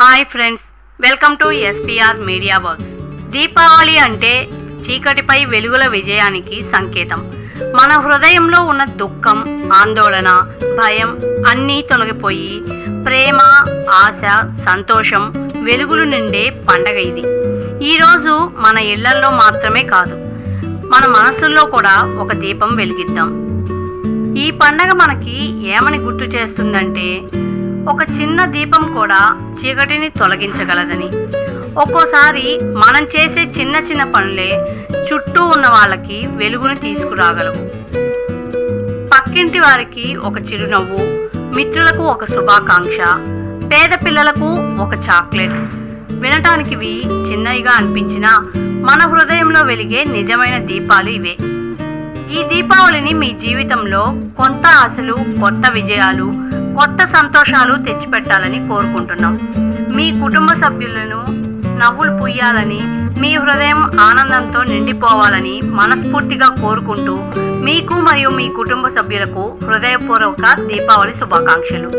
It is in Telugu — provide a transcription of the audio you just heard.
Hi friends, welcome to SPR media works. Deepavali అంటే చీకటిపై వెలుగుల విజయానికి సంకేతం. మన హృదయంలో ఉన్న దుఃఖం, ఆందోళన, భయం అన్నీ తొలగిపోయి ప్రేమ, ఆశ, సంతోషం, వెలుగులు నిండే పండగ ఇది. ఈరోజు మన ఇళ్లల్లో మాత్రమే కాదు, మన మనసుల్లో కూడా ఒక దీపం వెలిగిద్దాం. ఈ పండగ మనకి ఏమని గుర్తు చేస్తుందంటే, ఒక చిన్న దీపం కూడా చీకటిని తొలగించగలదని. ఒక్కోసారి మనం చేసే చిన్న చిన్న పనులే చుట్టూ ఉన్న వాళ్ళకి వెలుగుని తీసుకురాగలవు. పక్కింటి వారికి ఒక చిరునవ్వు, మిత్రులకు ఒక శుభాకాంక్ష, పేద పిల్లలకు ఒక చాక్లెట్. వినటానికి ఇవి చిన్నవిగా అనిపించినా మన హృదయంలో వెలిగే నిజమైన దీపాలు ఇవే. ఈ దీపావళిని మీ జీవితంలో కొత్త ఆశలు, కొత్త విజయాలు, కొత్త సంతోషాలు తెచ్చిపెట్టాలని కోరుకుంటున్నాం. మీ కుటుంబ సభ్యులను నవ్వులు పూయాలని, మీ హృదయం ఆనందంతో నిండిపోవాలని మనస్ఫూర్తిగా కోరుకుంటూ మీకు మరియు మీ కుటుంబ సభ్యులకు హృదయపూర్వక దీపావళి శుభాకాంక్షలు.